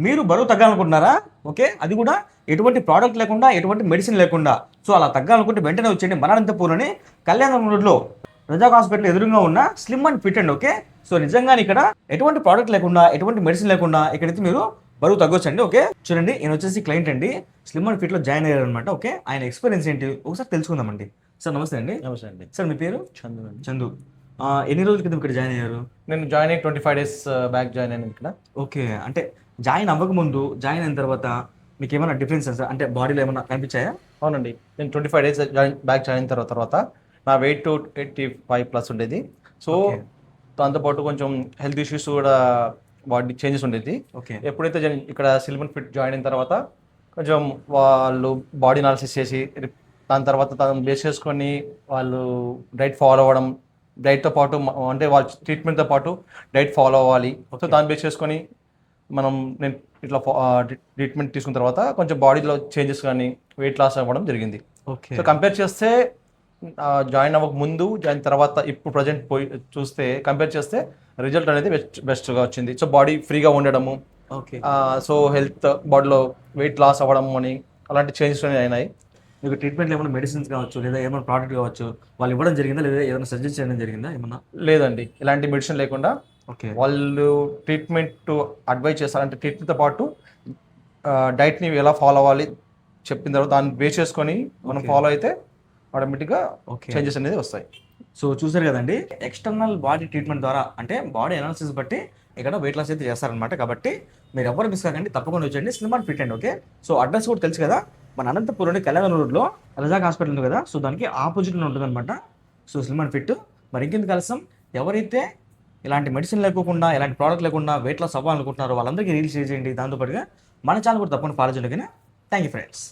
మీరు బరువు తగ్గాలనుకుంటున్నారా? ఓకే. అది కూడా ఎటువంటి ప్రోడక్ట్ లేకుండా, ఎటువంటి మెడిసిన్ లేకుండా. సో, అలా తగ్గాలనుకుంటే వెంటనే వచ్చేయండి మన అనంతపూర్‌లోని కళ్యాణం రోడ్‌లో రజాక్ హాస్పిటల్ ఎదురుంగా ఉన్న స్లిమ్ అండ్ ఫిట్ అండి. ఓకే. సో, నిజంగానే ఇక్కడ ఎటువంటి ప్రోడక్ట్ లేకుండా, ఎటువంటి మెడిసిన్ లేకుండా ఇక్కడైతే మీరు బరువు తగ్గొచ్చండి. ఓకే. చూడండి ఈయన వచ్చేసి క్లయింట్ అండి. స్లిమ్ అండ్ ఫిట్‌లో జాయిన్ అయ్యారనమాట. ఓకే. ఆయన ఎక్స్‌పీరియన్స్ ఏంటి ఒకసారి తెలుసుకుందామండి. సార్ నమస్తే అండి. నమస్తే అండి. సార్ మీ పేరు? చందు అండి. చందు. ఎన్ని రోజుల క్రితం ఇక్కడ జాయిన్ అయ్యారు? నేను జాయిన్ అయ్యి 25 డేస్ బ్యాక్ జాయిన్ అయ్యాను ఇక్కడ. ఓకే. అంటే జాయిన్ అవ్వకముందు, జాయిన్ అయిన తర్వాత మీకేమైనా డిఫరెన్సెస్ అంటే బాడీలో ఏమన్నా కనిపించాయా? అవునండి. నేను 25 డేస్ జాయిన్ అయిన తర్వాత నా వెయిట్ 85+ ఉండేది. So okay. దాంతోపాటు కొంచెం హెల్త్ ఇష్యూస్ కూడా బాడీ చేంజెస్ ఉండేది. ఓకే. ఎప్పుడైతే ఇక్కడ సిల్వర్ ఫిట్ జాయిన్ అయిన తర్వాత కొంచెం వాళ్ళు బాడీ అనాలిసిస్ చేసి దాని తర్వాత తను బేస్ చేసుకొని వాళ్ళు డైట్ ఫాలో అవ్వడం, డైట్తో పాటు అంటే వాళ్ళ ట్రీట్మెంట్తో పాటు డైట్ ఫాలో అవ్వాలి. సో దాన్ని బేస్ చేసుకొని నేను ఇట్లా ట్రీట్మెంట్ తీసుకున్న తర్వాత కొంచెం బాడీలో చేంజెస్ కానీ వెయిట్ లాస్ అవ్వడం జరిగింది. ఓకే. సో కంపేర్ చేస్తే జాయిన్ అవ్వక ముందు జాయిన్ తర్వాత ఇప్పుడు ప్రజెంట్ పోయి చూస్తే కంపేర్ చేస్తే రిజల్ట్ అనేది బెస్ట్గా వచ్చింది. సో బాడీ ఫ్రీగా ఉండడము, ఓకే. సో హెల్త్ బాడీలో వెయిట్ లాస్ అవ్వడం అని అలాంటి చేంజెస్ అయినాయి. మీకు ట్రీట్మెంట్‌లో ఏమైనా మెడిసిన్స్ కావచ్చు, లేదా ఏమైనా ప్రోడక్ట్ కావచ్చు, వాళ్ళు ఇవ్వడం జరిగిందా? లేదా ఏదైనా సజెస్ట్ చేయడం జరిగిందా ఏమన్నా? లేదండి, ఎలాంటి మెడిసిన్ లేకుండా ఓకే. వాళ్ళు ట్రీట్మెంట్ అడ్వైజ్ చేస్తారంటే ట్రీట్మెంట్తో పాటు డైట్ని ఎలా ఫాలో అవ్వాలి చెప్పిన తర్వాత దాన్ని బేస్ చేసుకొని మనం Okay. ఫాలో అయితే ఆటోమేటిక్గా ఓకే. చేంజెస్ అనేది వస్తాయి. సో చూసారు కదండి. ఎక్స్టర్నల్ బాడీ ట్రీట్మెంట్ ద్వారా అంటే బాడీ అనాలిసిస్ బట్టి ఇక్కడ వెయిట్ లాస్ అయితే చేస్తారనమాట. కాబట్టి మీరు ఎవరు మిస్ కాకండి, తప్పకుండా వచ్చేయండి స్లిమ్ అండ్ ఫిట్ అండి. ఓకే. సో అడ్రస్ కూడా తెలుసు కదా, మన అనంతపురంలోని కళ్యాణ రోడ్లో రజాక్ హాస్పిటల్ ఉంది కదా, సో దానికి ఆపోజిట్లో ఉంటుందన్నమాట. So slim and fit. మరి ఇంకెందుకు ఆలస్యం, ఎవరైతే ఇలాంటి మెడిసిన్ లేకుండా, ఇలాంటి ప్రోడక్ట్ లేకుండా వెయిట్ లాస్ అవ్వాలనుకుంటున్నారో వాళ్ళందరికీ రీల్స్ చేయండి. దాంతోపాటుగా మన ఛానల్ కూడా తప్పకుండా ఫాలో చేయండి. Thank you friends.